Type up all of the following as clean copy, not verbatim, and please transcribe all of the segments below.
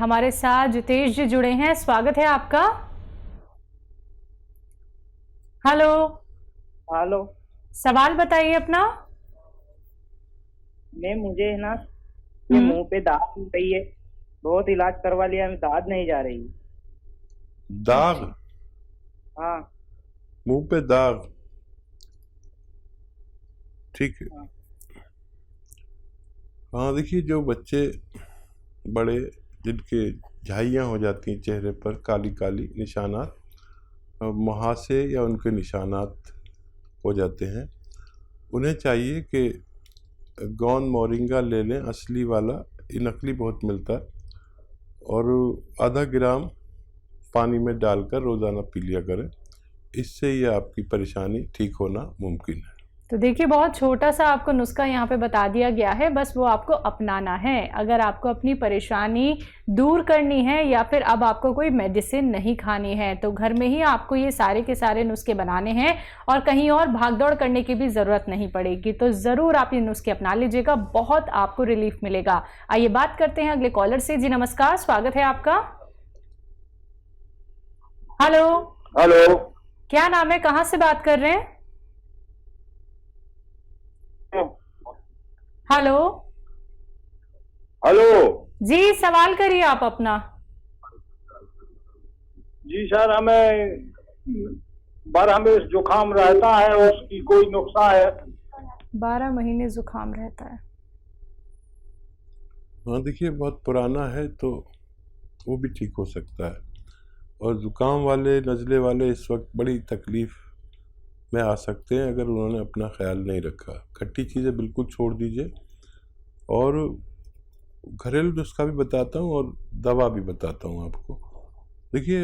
हमारे साथ जितेश जी जुड़े हैं, स्वागत है आपका। हेलो। हेलो। सवाल बताइए अपना। मैम मुझे है ना ये मुंह पे दाग हो रही है, बहुत इलाज करवा लिया, दाद नहीं जा रही। दाग? हाँ। मुंह पे दाग, ठीक है। हाँ। हाँ, देखिए, जो बच्चे बड़े जिनके झाइयाँ हो जाती हैं चेहरे पर, काली काली निशानात, मुहासे या उनके निशानात हो जाते हैं, उन्हें चाहिए कि गौन मोरिंगा ले लें, असली वाला। ये नकली बहुत मिलता है, और आधा ग्राम पानी में डालकर रोज़ाना पी लिया करें। इससे ये आपकी परेशानी ठीक होना मुमकिन है। तो देखिए, बहुत छोटा सा आपको नुस्खा यहाँ पे बता दिया गया है, बस वो आपको अपनाना है। अगर आपको अपनी परेशानी दूर करनी है या फिर अब आपको कोई मेडिसिन नहीं खानी है, तो घर में ही आपको ये सारे के सारे नुस्खे बनाने हैं और कहीं और भागदौड़ करने की भी ज़रूरत नहीं पड़ेगी। तो ज़रूर आप ये नुस्खे अपना लीजिएगा, बहुत आपको रिलीफ मिलेगा। आइए बात करते हैं अगले कॉलर से। जी नमस्कार, स्वागत है आपका। हेलो। हेलो। क्या नाम है, कहाँ से बात कर रहे हैं? हेलो। हेलो जी, सवाल करिए आप अपना। जी सर, हमें जुकाम रहता है, उसकी कोई नुस्खा है? 12 महीने जुकाम रहता है। हाँ, देखिए, बहुत पुराना है तो वो भी ठीक हो सकता है। और ज़ुकाम वाले, नज़ले वाले इस वक्त बड़ी तकलीफ़ में आ सकते हैं अगर उन्होंने अपना ख्याल नहीं रखा। खट्टी चीज़ें बिल्कुल छोड़ दीजिए, और घरेलू नुस्खा भी बताता हूँ और दवा भी बताता हूँ आपको। देखिए,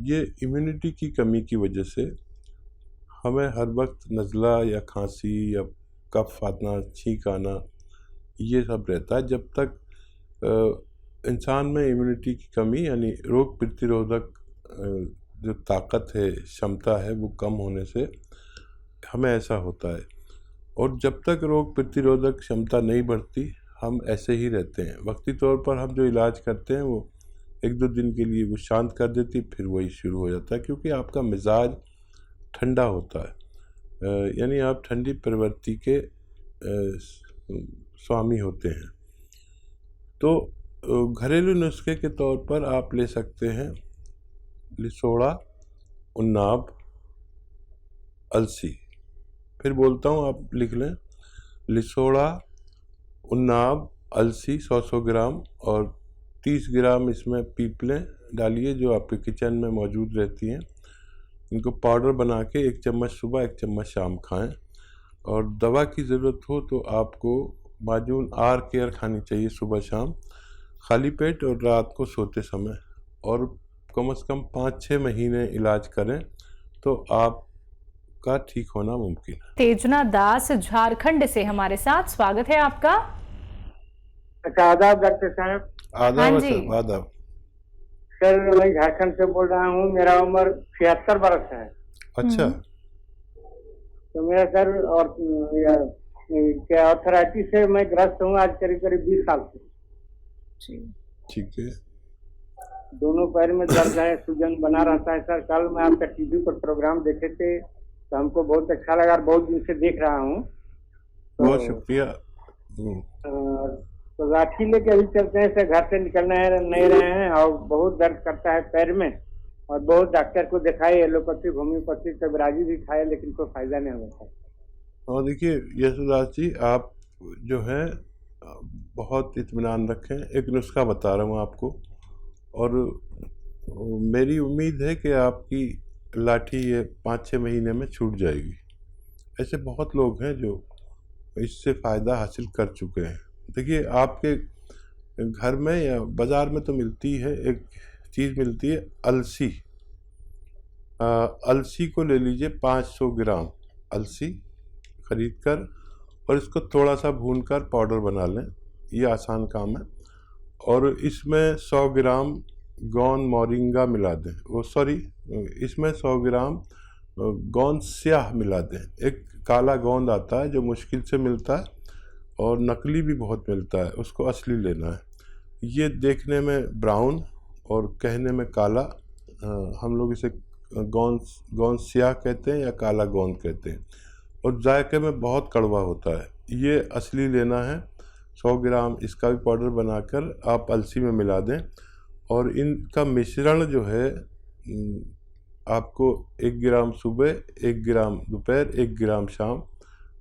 ये इम्यूनिटी की कमी की वजह से हमें हर वक्त नज़ला या खांसी या कफ आना, छींक आना, ये सब रहता है। जब तक इंसान में इम्यूनिटी की कमी यानी रोग प्रतिरोधक जो ताकत है, क्षमता है, वो कम होने से हमें ऐसा होता है। और जब तक रोग प्रतिरोधक क्षमता नहीं बढ़ती, हम ऐसे ही रहते हैं। वक्ती तौर पर हम जो इलाज करते हैं वो 1-2 दिन के लिए वो शांत कर देती, फिर वही शुरू हो जाता है, क्योंकि आपका मिजाज ठंडा होता है। यानी आप ठंडी प्रवृत्ति के स्वामी होते हैं। तो घरेलू नुस्खे के तौर पर आप ले सकते हैं लिसोड़ा, उन्नाब, अलसी। फिर बोलता हूँ, आप लिख लें। लिसोड़ा, उन्नाब, अलसी 100-100 ग्राम, और 30 ग्राम इसमें पीपलें डालिए जो आपके किचन में मौजूद रहती हैं। इनको पाउडर बना के 1 चम्मच सुबह, 1 चम्मच शाम खाएं। और दवा की ज़रूरत हो तो आपको माजून आर केयर खानी चाहिए सुबह शाम, खाली पेट और रात को सोते समय। और कम से कम 5-6 महीने इलाज करें तो आपका ठीक होना मुमकिन है। तेजना दास झारखंड से हमारे साथ, स्वागत है आपका। आदाब डॉक्टर साहब। आदाब हाँ सर, जी। आदाब। सर, मैं झारखंड से बोल रहा हूँ, मेरा उम्र 76 बरस है। अच्छा। तो मेरा सर और क्या आर्थराइटिस से मैं ग्रस्त हूँ आज करीब करीब 20 साल से। ठीक है। दोनों पैर में दर्द है, सूजन बना रहता है। सर, कल मैं आपका टीवी पर प्रोग्राम देखे थे तो हमको बहुत अच्छा लगा, बहुत दिन से देख रहा हूँ। बहुत शुक्रिया। तो लाठी लेके अभी चलते हैं सर, घर से निकलना है नहीं रहे हैं, और बहुत दर्द करता है पैर में, और बहुत डॉक्टर को दिखाए, एलोपैथी, होम्योपैथी, कबराजी भी खाए, लेकिन कोई फायदा नहीं होता है। और देखिए यशोदास जी, आप जो है बहुत इत्मीनान रखें। एक नुस्खा बता रहा हूँ आपको, और मेरी उम्मीद है कि आपकी लाठी ये 5-6 महीने में छूट जाएगी। ऐसे बहुत लोग हैं जो इससे फ़ायदा हासिल कर चुके हैं। देखिए, आपके घर में या बाज़ार में तो मिलती है, एक चीज़ मिलती है अलसी। अलसी को ले लीजिए, 500 ग्राम अलसी खरीद कर, और इसको थोड़ा सा भूनकर पाउडर बना लें। ये आसान काम है। और इसमें 100 ग्राम गौन मोरिंगा मिला दें, इसमें 100 ग्राम गोंद स्याह मिला दें। एक काला गोंद आता है जो मुश्किल से मिलता है, और नकली भी बहुत मिलता है, उसको असली लेना है। ये देखने में ब्राउन और कहने में काला, हम लोग इसे गोंद स्याह कहते हैं या काला गोंद कहते हैं, और जायके में बहुत कड़वा होता है। ये असली लेना है। 100 ग्राम इसका भी पाउडर बनाकर आप अलसी में मिला दें, और इनका मिश्रण जो है आपको 1 ग्राम सुबह, 1 ग्राम दोपहर, 1 ग्राम शाम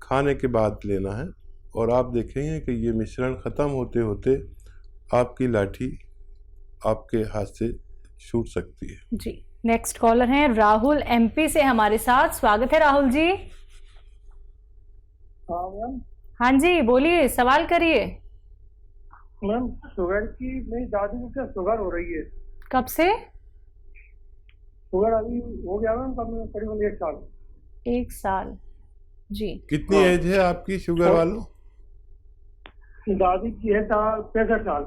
खाने के बाद लेना है। और आप देखेंगे कि ये मिश्रण ख़त्म होते होते आपकी लाठी आपके हाथ से छूट सकती है। जी, नेक्स्ट कॉलर हैं राहुल एमपी से हमारे साथ। स्वागत है राहुल जी। हाँ मैम। हाँ जी, बोलिए, सवाल करिए। मैम शुगर की, मेरी दादी को क्या शुगर हो रही है? कब से? शुगर अभी हो गया मैम करीबन 1 साल। 1 साल। जी, कितनी एज है आपकी शुगर वालों? दादी की है 65 साल।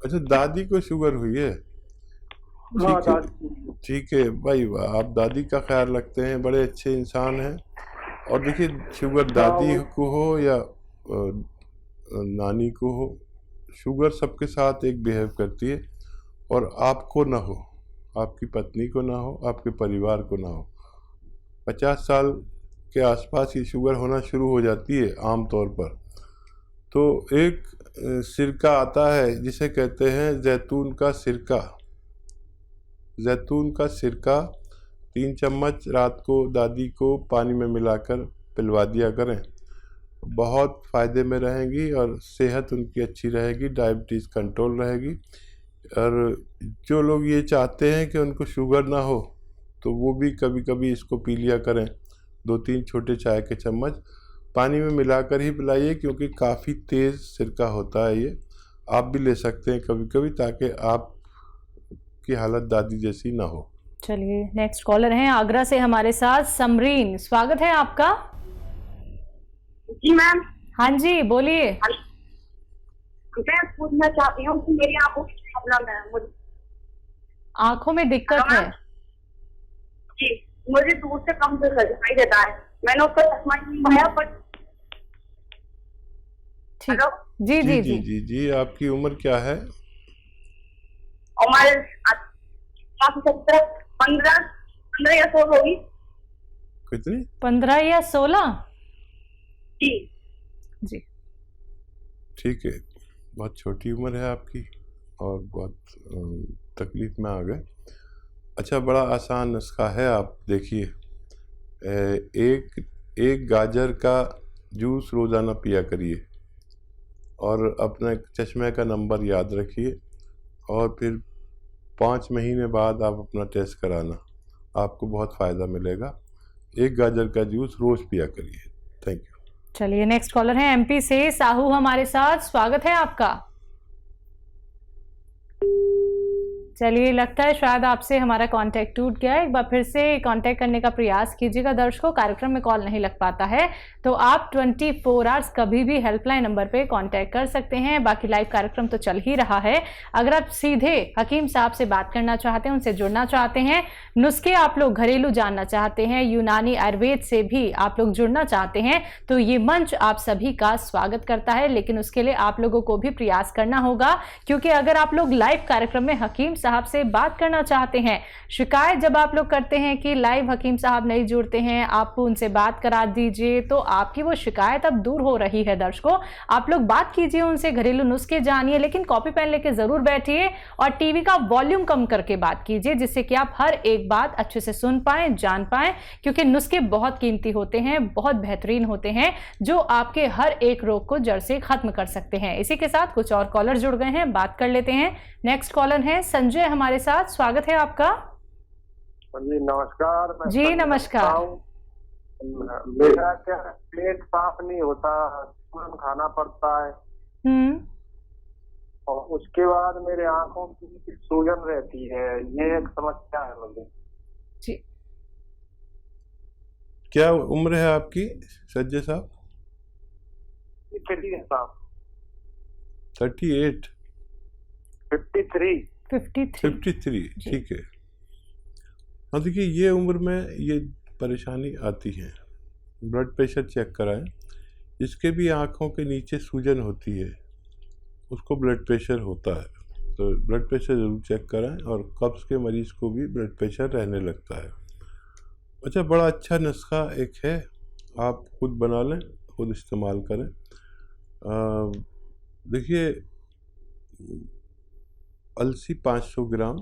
अच्छा, दादी को शुगर हुई है। हाँ ठीक है, दादी। ठीक है भाई, आप दादी का ख्याल रखते हैं, बड़े अच्छे इंसान हैं। और देखिए, शुगर दादी को हो या नानी को हो, शुगर सबके साथ एक बिहेव करती है। और आपको ना हो, आपकी पत्नी को ना हो, आपके परिवार को ना हो। 50 साल के आसपास ये शुगर होना शुरू हो जाती है आम तौर पर। तो एक सिरका आता है जिसे कहते हैं जैतून का सिरका। जैतून का सिरका 3 चम्मच रात को दादी को पानी में मिलाकर पिलवा दिया करें। बहुत फ़ायदे में रहेंगी और सेहत उनकी अच्छी रहेगी, डायबिटीज़ कंट्रोल रहेगी। और जो लोग ये चाहते हैं कि उनको शुगर ना हो, तो वो भी कभी कभी इसको पी लिया करें। 2-3 छोटे चाय के चम्मच पानी में मिलाकर ही पिलाइए, क्योंकि काफ़ी तेज़ सिरका होता है ये। आप भी ले सकते हैं कभी कभी, ताकि आपकी हालत दादी जैसी ना हो। चलिए, नेक्स्ट कॉलर हैं आगरा से हमारे साथ समरीन। स्वागत है आपका। जी मैम। हाँ जी, बोलिए। मैं पूछना चाहती हूँ कि मेरी आंखों की प्रॉब्लम है। मुझे आंखों में दिक्कत है? जी, मुझे दूर से कम दिखाई देता है। मैंने उसका चश्मा नहीं लगाया, पर ठीक। जी जी जी जी जी। आपकी उम्र क्या है? हमारे 15 या 16 होगी। कितनी? 15 या 16? जी जी। ठीक है, बहुत छोटी उम्र है आपकी और बहुत तकलीफ में आ गए। अच्छा, बड़ा आसान नुस्खा है। आप देखिए, एक गाजर का जूस रोज़ाना पिया करिए, और अपने चश्मे का नंबर याद रखिए, और फिर 5 महीने बाद आप अपना टेस्ट कराना, आपको बहुत फ़ायदा मिलेगा। एक गाजर का जूस रोज़ पिया करिए। Thank you. चलिए, नेक्स्ट कॉलर है एमपी से साहू हमारे साथ। स्वागत है आपका। चलिए, लगता है शायद आपसे हमारा कांटेक्ट टूट गया है। एक बार फिर से कांटेक्ट करने का प्रयास कीजिएगा। दर्शकों, कार्यक्रम में कॉल नहीं लग पाता है तो आप 24 आवर्स कभी भी हेल्पलाइन नंबर पे कांटेक्ट कर सकते हैं। बाकी लाइव कार्यक्रम तो चल ही रहा है। अगर आप सीधे हकीम साहब से बात करना चाहते हैं, उनसे जुड़ना चाहते हैं, नुस्खे आप लोग घरेलू जानना चाहते हैं, यूनानी आयुर्वेद से भी आप लोग जुड़ना चाहते हैं, तो ये मंच आप सभी का स्वागत करता है। लेकिन उसके लिए आप लोगों को भी प्रयास करना होगा, क्योंकि अगर आप लोग लाइव कार्यक्रम में हकीम साहब से बात करना चाहते हैं, शिकायत जब आप लोग करते हैं कि लाइव हकीम साहब नहीं जुड़ते हैं, आप उनसे बात करा दीजिए, तो आपकी वो शिकायत अब दूर हो रही है। दर्शकों, आप लोग बात कीजिए उनसे, घरेलू नुस्खे जानिए, लेकिन कॉपी पेन लेके जरूर बैठिए और टीवी का वॉल्यूम कम करके बात कीजिए, जिससे कि आप हर एक बात अच्छे से सुन पाएं, जान पाएं। क्योंकि नुस्खे बहुत कीमती होते हैं, बहुत बेहतरीन होते हैं, जो आपके हर एक रोग को जड़ से खत्म कर सकते हैं। इसी के साथ कुछ और कॉलर जुड़ गए हैं, बात कर लेते हैं। नेक्स्ट कॉलर है संजय हमारे साथ। स्वागत है आपका। जी नमस्कार। जी नमस्कार। मेरा क्या पेट साफ नहीं होता, खाना पड़ता है, और उसके बाद मेरे आंखों की सूजन रहती है। ये एक समस्या है मुझे। जी, क्या उम्र है आपकी संजय साहब? 38? 53। ठीक है। हाँ, देखिए, ये उम्र में ये परेशानी आती है। ब्लड प्रेशर चेक कराएं। इसके भी आँखों के नीचे सूजन होती है, उसको ब्लड प्रेशर होता है, तो ब्लड प्रेशर ज़रूर चेक कराएं। और कब्ज़ के मरीज़ को भी ब्लड प्रेशर रहने लगता है। अच्छा, बड़ा अच्छा नुस्खा एक है, आप खुद बना लें, खुद इस्तेमाल करें। देखिए, अलसी 500 ग्राम,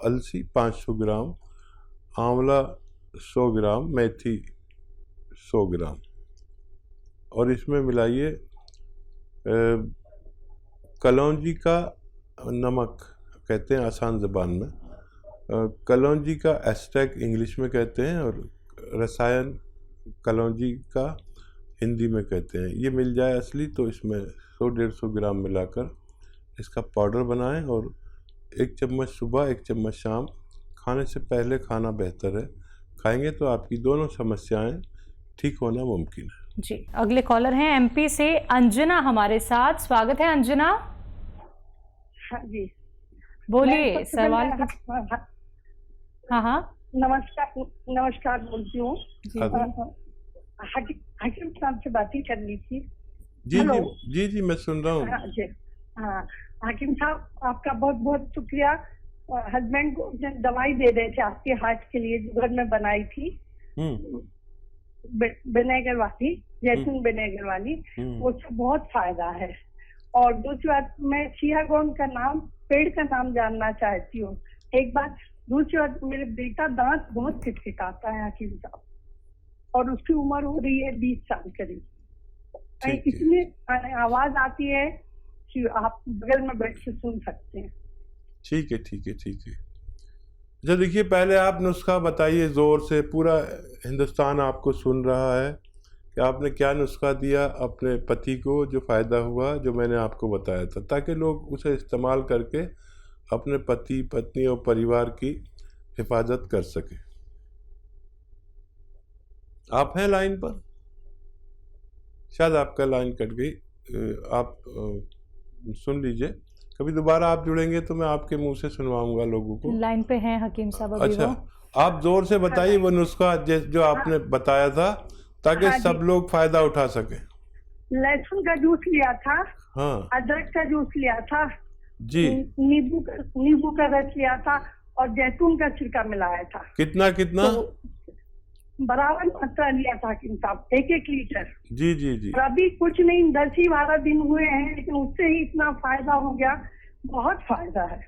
अलसी 500 ग्राम, आंवला 100 ग्राम, मेथी 100 ग्राम, और इसमें मिलाइए कलौंजी का नमक, कहते हैं आसान ज़बान में, कलौंजी का एस्ट्रैक इंग्लिश में कहते हैं, और रसायन कलौंजी का हिंदी में कहते हैं। ये मिल जाए असली तो इसमें 100-150 ग्राम मिलाकर इसका पाउडर बनाएं, और 1 चम्मच सुबह 1 चम्मच शाम, खाने से पहले खाना बेहतर है। खाएंगे तो आपकी दोनों समस्याएं ठीक होना मुमकिन है। जी, अगले कॉलर हैं एमपी से अंजना हमारे साथ। स्वागत है अंजना। हाँ जी, बोलिए सवाल। हाँ हाँ, नमस्कार बोलती हूँ। हकीम साहब से बात ही करनी थी। जी जी जी, मैं सुन रहा हूँ। हाँ जी, हाँ हकीम साहब, आपका बहुत बहुत शुक्रिया। हस्बैंड को दवाई दे रहे थे आपके हार्ट के लिए, जो घर में बनाई थी, विनेगर वाली, जैतून विनेगर वाली, उससे बहुत फायदा है। और दूसरी बात, मैं सियागोन का नाम, पेड़ का नाम जानना चाहती हूँ एक बात। दूसरी बात, मेरे बेटा दांत बहुत खिटखिटाता है हकीम साहब, और उसकी उम्र हो रही है 20 साल करीब। इतनी आवाज आती है कि आप बगल में बैठ के सुन सकते हैं। ठीक है ठीक है ठीक है। अच्छा, देखिए, पहले आप नुस्खा बताइए ज़ोर से, पूरा हिंदुस्तान आपको सुन रहा है कि आपने क्या नुस्खा दिया अपने पति को, जो फ़ायदा हुआ, जो मैंने आपको बताया था, ताकि लोग उसे इस्तेमाल करके अपने पति, पत्नी और परिवार की हिफाजत कर सके। आप हैं लाइन पर? शायद आपका लाइन कट गई। आप सुन लीजिए, कभी दोबारा आप जुड़ेंगे तो मैं आपके मुंह से सुनवाऊंगा लोगों को। लाइन पे हैं हकीम साहब अभी। अच्छा, आप जोर से बताइए वो नुस्खा जो आपने बताया था, ताकि सब लोग फायदा उठा सके। लहसुन का जूस लिया था, हाँ, अदरक का जूस लिया था जी, नींबू का रस लिया था, और जैतून का छिलका मिलाया था। कितना कितना? तो बराबर मात्रा लिया था हकीम साहब, 1-1 लीटर। जी जी जी। अभी कुछ नहीं, 10-12 दिन हुए हैं, लेकिन उससे ही इतना फायदा हो गया, बहुत फायदा है।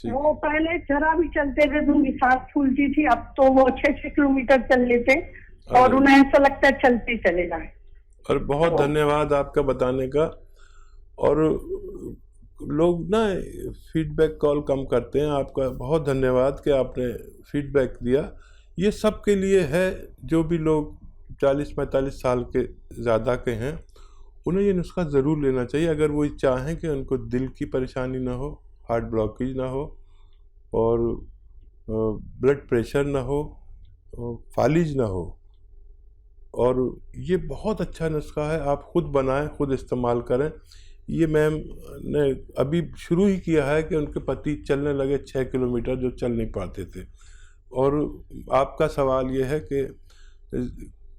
वो पहले जरा भी चलते थे तो उनकी सांस फूलती थी, अब तो वो 6-6 किलोमीटर चल लेते, और उन्हें ऐसा लगता है चलते चले जाए। और बहुत धन्यवाद आपका बताने का। और लोग ना फीडबैक कॉल कम करते हैं, आपका बहुत धन्यवाद कि आपने फीडबैक दिया। ये सब के लिए है, जो भी लोग 40-45 साल के ज़्यादा के हैं, उन्हें ये नुस्खा ज़रूर लेना चाहिए, अगर वो चाहें कि उनको दिल की परेशानी ना हो, हार्ट ब्लॉकेज ना हो, और ब्लड प्रेशर ना हो, फालिज ना हो। और ये बहुत अच्छा नुस्खा है, आप खुद बनाएं, खुद इस्तेमाल करें। ये मैम ने अभी शुरू ही किया है कि उनके पति चलने लगे 6 किलोमीटर, जो चल नहीं पाते थे। और आपका सवाल ये है कि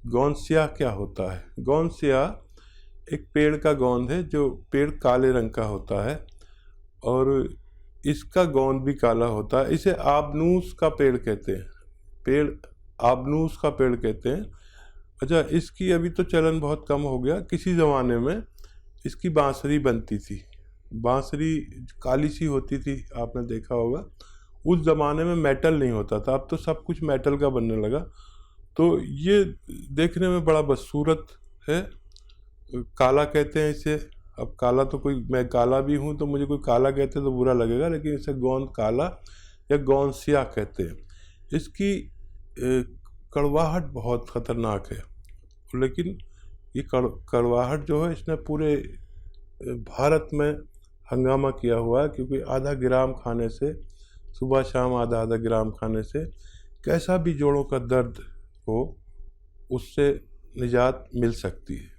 गोंद स्याह क्या होता है? गोंद स्याह एक पेड़ का गोंद है, जो पेड़ काले रंग का होता है, और इसका गोंद भी काला होता है। इसे आबनूस का पेड़ कहते हैं, पेड़ आबनूस का पेड़ कहते हैं। अच्छा, इसकी अभी तो चलन बहुत कम हो गया। किसी ज़माने में इसकी बांसुरी बनती थी, बांसुरी काली सी होती थी, आपने देखा होगा। उस ज़माने में मेटल नहीं होता था, अब तो सब कुछ मेटल का बनने लगा। तो ये देखने में बड़ा बदसूरत है, काला कहते हैं इसे। अब काला तो कोई, मैं काला भी हूँ तो मुझे कोई काला कहते तो बुरा लगेगा, लेकिन इसे गोंद काला या गोंद स्याह कहते हैं। इसकी कड़वाहट बहुत ख़तरनाक है, लेकिन ये कड़वाहट जो है, इसने पूरे भारत में हंगामा किया हुआ है, क्योंकि आधा ग्राम खाने से, सुबह शाम आधा ग्राम खाने से, कैसा भी जोड़ों का दर्द हो, उससे निजात मिल सकती है।